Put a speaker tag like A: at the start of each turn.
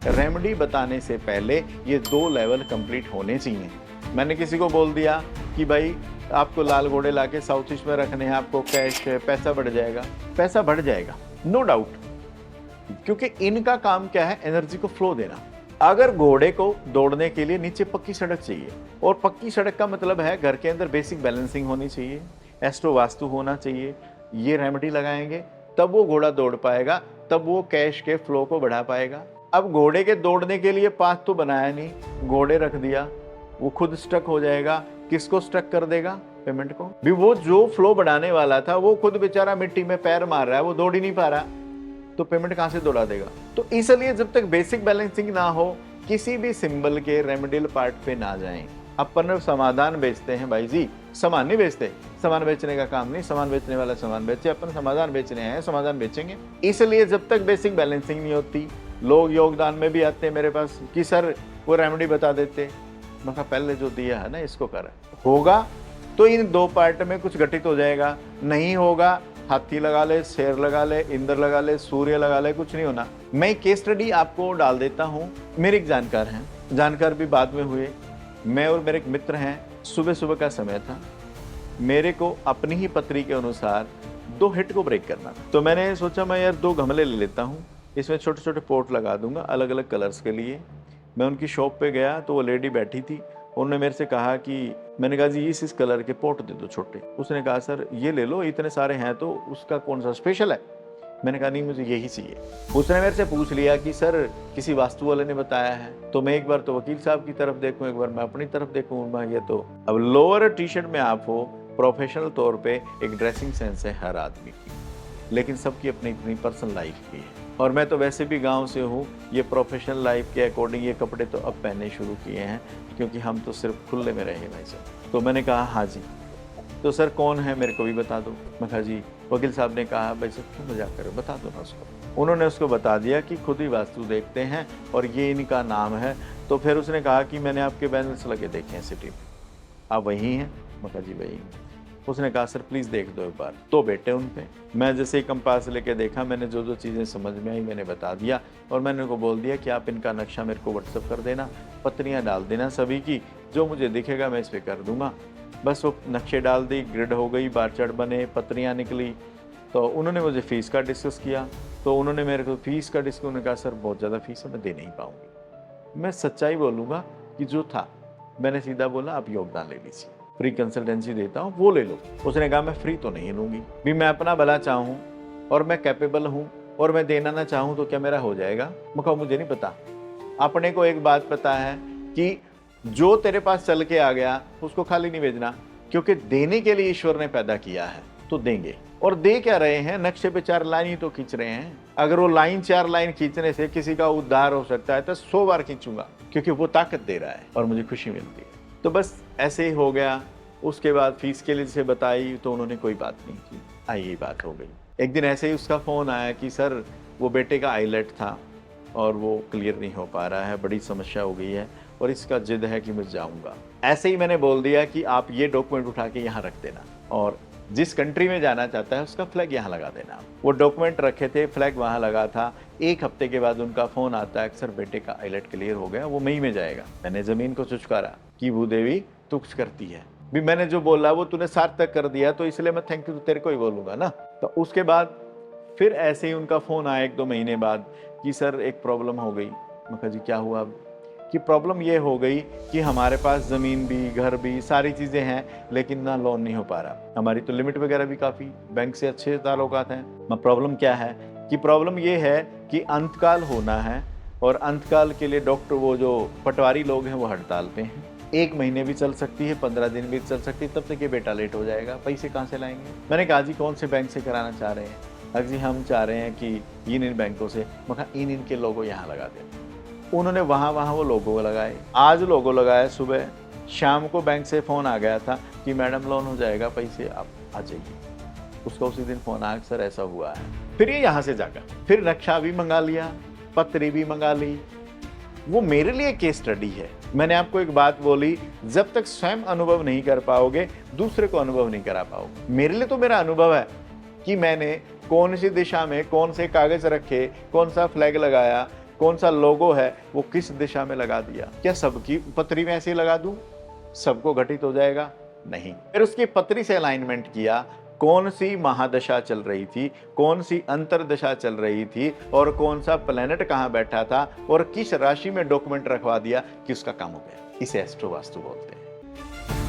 A: Remedy बताने से पहले ये 2 लेवल कंप्लीट होने चाहिए। मैंने किसी को बोल दिया कि भाई आपको लाल घोड़े लाके साउथ ईस्ट में रखने हैं, आपको कैश है, पैसा बढ़ जाएगा। पैसा बढ़ जाएगा, नो डाउट, क्योंकि इनका काम क्या है, एनर्जी को फ्लो देना। अगर घोड़े को दौड़ने के लिए नीचे पक्की सड़क चाहिए, और पक्की सड़क का मतलब है घर के अंदर बेसिक बैलेंसिंग होनी चाहिए, एस्ट्रो वास्तु होना चाहिए। ये रेमेडी लगाएंगे तब वो घोड़ा दौड़ पाएगा, तब वो कैश के फ्लो को बढ़ा पाएगा। अब घोड़े के दौड़ने के लिए पाथ तो बनाया नहीं, घोड़े रख दिया, वो खुद स्टक हो जाएगा। किसको स्टक कर देगा? पेमेंट को भी। वो जो फ्लो बढ़ाने वाला था वो खुद बेचारा मिट्टी में पैर मार रहा है, वो दौड़ ही नहीं पा रहा, तो पेमेंट कहां से दौड़ा देगा? तो इसलिए जब तक बेसिक बैलेंसिंग ना हो, किसी भी सिंबल के रेमेडियल पार्ट पे ना जाएं। अपन समाधान बेचते हैं भाई जी, सामान नहीं बेचते। सामान बेचने का काम नहीं, सामान बेचने वाला सामान बेचे, अपन समाधान बेचने हैं, समाधान बेचेंगे। इसलिए जब तक बेसिक बैलेंसिंग नहीं होती, लोग योगदान में भी आते हैं मेरे पास कि सर वो रेमेडी बता देते। मैं कहा पहले जो दिया है ना इसको कर, होगा तो इन 2 पार्ट में कुछ घटित हो जाएगा, नहीं होगा हाथी लगा ले, शेर लगा ले, इंद्र लगा ले, सूर्य लगा ले, कुछ नहीं होना। मैं केस स्टडी आपको डाल देता हूँ। मेरे एक जानकार हैं, जानकार भी बाद में हुए। मैं और मेरे एक मित्र हैं, सुबह सुबह का समय था, मेरे को अपनी ही पत्री के अनुसार 2 हिट को ब्रेक करना था। तो मैंने सोचा मैं यार 2 गमले ले लेता हूँ, इसमें छोटे छोटे पोट लगा दूंगा अलग अलग कलर्स के लिए। मैं उनकी शॉप पे गया तो वो लेडी बैठी थी, उन्होंने मेरे से कहा कि, मैंने कहा जी इस कलर के पोट दे दो छोटे। उसने कहा सर ये ले लो, इतने सारे हैं तो उसका कौन सा स्पेशल है? मैंने कहा नहीं मुझे यही चाहिए। उसने मेरे से पूछ लिया कि सर किसी वास्तु वाले ने बताया है? तो मैं एक बार तो वकील साहब की तरफ देखूं, एक बार मैं अपनी तरफ देखूं। मैं ये तो अब लोअर टी शर्ट में आप हो, प्रोफेशनल तौर पे एक ड्रेसिंग सेंस है हर आदमी की, लेकिन सबकी अपनी अपनी पर्सनल लाइफ भी है। और मैं तो वैसे भी गांव से हूँ, ये प्रोफेशनल लाइफ के अकॉर्डिंग ये कपड़े तो अब पहनने शुरू किए हैं, क्योंकि हम तो सिर्फ खुले में रहे भाई साहब। तो मैंने कहा हाँ जी, तो सर कौन है मेरे को भी बता दो। मैं कहा जी, वकील साहब ने कहा भाई साहब क्यों मजाक करो, बता दो ना उसको। उन्होंने उसको बता दिया कि खुद ही वास्तु देखते हैं और ये इनका नाम है। तो फिर उसने कहा कि मैंने आपके बैनर्स लगे देखे हैं सिटी में, आप वही हैं? मैं कहा जी वही हूँ। उसने कहा सर प्लीज़ देख दो एक बार। तो बेटे उन पे मैं जैसे ही कंपास लेके देखा, मैंने जो जो चीज़ें समझ में आई मैंने बता दिया, और मैंने उनको बोल दिया कि आप इनका नक्शा मेरे को व्हाट्सअप कर देना, पत्रियाँ डाल देना सभी की, जो मुझे दिखेगा मैं इस पर कर दूंगा। बस वो नक्शे डाल दी, ग्रिड हो गई, बार चार्ट बने, पत्रियाँ निकली। तो उन्होंने मुझे फ़ीस का डिस्कस किया, तो उन्होंने मेरे को फ़ीस का डिस्कस, उन्होंने कहा सर बहुत ज़्यादा फ़ीस है, मैं दे नहीं पाऊँगी। मैं सच्चाई बोलूँगा कि जो था, मैंने सीधा बोला आप योगदान ले लीजिए, फ्री कंसल्टेंसी देता हूँ वो ले लो। उसने कहा मैं फ्री तो नहीं लूँगी, भी मैं अपना भला चाहूँ और मैं कैपेबल हूँ और मैं देना ना चाहूँ तो क्या मेरा हो जाएगा? मैं कहा मुझे नहीं पता। अपने को एक बात पता है कि जो तेरे पास चल के आ गया उसको खाली नहीं भेजना, क्योंकि देने के लिए ईश्वर ने पैदा किया है, तो देंगे। और दे क्या रहे हैं? नक्शे पे 4 लाइन ही तो खींच रहे हैं। अगर वो लाइन 4 लाइन खींचने से किसी का उद्धार हो सकता है तो 100 बार खींचूंगा, क्योंकि वो ताकत दे रहा है और मुझे खुशी मिलती है। तो बस ऐसे ही हो गया। उसके बाद फीस के लिए से बताई तो उन्होंने कोई बात नहीं की, यही बात हो गई। एक दिन ऐसे ही उसका फ़ोन आया कि सर वो बेटे का आईलेट था और वो क्लियर नहीं हो पा रहा है, बड़ी समस्या हो गई है और इसका जिद है कि मैं जाऊंगा। ऐसे ही मैंने बोल दिया कि आप ये डॉक्यूमेंट उठा के यहाँ रख देना और जिस कंट्री में जाना चाहता है उसका फ्लैग यहाँ लगा देना। वो डॉक्यूमेंट रखे थे, फ्लैग वहाँ लगा था। 1 हफ्ते के बाद उनका फ़ोन आता है कि सर बेटे का आईलेट क्लियर हो गया, वो मई में जाएगा। मैंने ज़मीन को चुचकारा कि भूदेवी तू कुछ करती है, भी मैंने जो बोला वो तूने सार्थक कर दिया, तो इसलिए मैं थैंक यू तो तेरे को ही बोलूँगा ना। तो उसके बाद फिर ऐसे ही उनका फ़ोन आया 1-2 महीने बाद कि सर एक प्रॉब्लम हो गई। मैं कहा जी क्या हुआ? कि प्रॉब्लम ये हो गई कि हमारे पास ज़मीन भी, घर भी, सारी चीज़ें हैं, लेकिन ना लोन नहीं हो पा रहा। हमारी तो लिमिट वगैरह भी काफ़ी बैंक से अच्छे ताल्लुकात हैं। प्रॉब्लम क्या है? कि प्रॉब्लम ये है कि अंतकाल होना है और अंतकाल के लिए डॉक्टर वो जो पटवारी लोग हैं वो हड़ताल पे हैं। 1 महीने भी चल सकती है, 15 दिन भी चल सकती है, तब तक ये बेटा लेट हो जाएगा, पैसे कहाँ से लाएंगे? मैंने कहा जी कौन से बैंक से कराना चाह रहे हैं? अगर जी हम चाह रहे हैं कि इन बैंकों से। मैं कहा इन के लोगो यहाँ लगा दें। उन्होंने वहाँ वो लोगो लगाए। आज लोगो लगाया, सुबह शाम को बैंक से फ़ोन आ गया था कि मैडम लोन हो जाएगा, पैसे आप आ जाइए। उसका उसी दिन फ़ोन आया सर ऐसा हुआ है। फिर ये यहाँ से जाकर फिर नक्शा भी मंगा लिया, पत्री भी मंगा ली। वो मेरे लिए केस स्टडी है। मैंने आपको एक बात बोली, जब तक स्वयं अनुभव नहीं कर पाओगे दूसरे को अनुभव नहीं करा पाओगे। मेरे लिए तो मेरा अनुभव है कि मैंने कौन सी दिशा में कौन से कागज रखे, कौन सा फ्लैग लगाया, कौन सा लोगो है वो किस दिशा में लगा दिया। क्या सबकी पत्री में ऐसे ही लगा दूं, सबको घटित हो जाएगा? नहीं। फिर उसकी पत्री से अलाइनमेंट किया, कौन सी महादशा चल रही थी, कौन सी अंतरदशा चल रही थी और कौन सा प्लेनेट कहाँ बैठा था और किस राशि में डॉक्यूमेंट रखवा दिया कि उसका काम हो गया। इसे एस्ट्रो वास्तु बोलते हैं।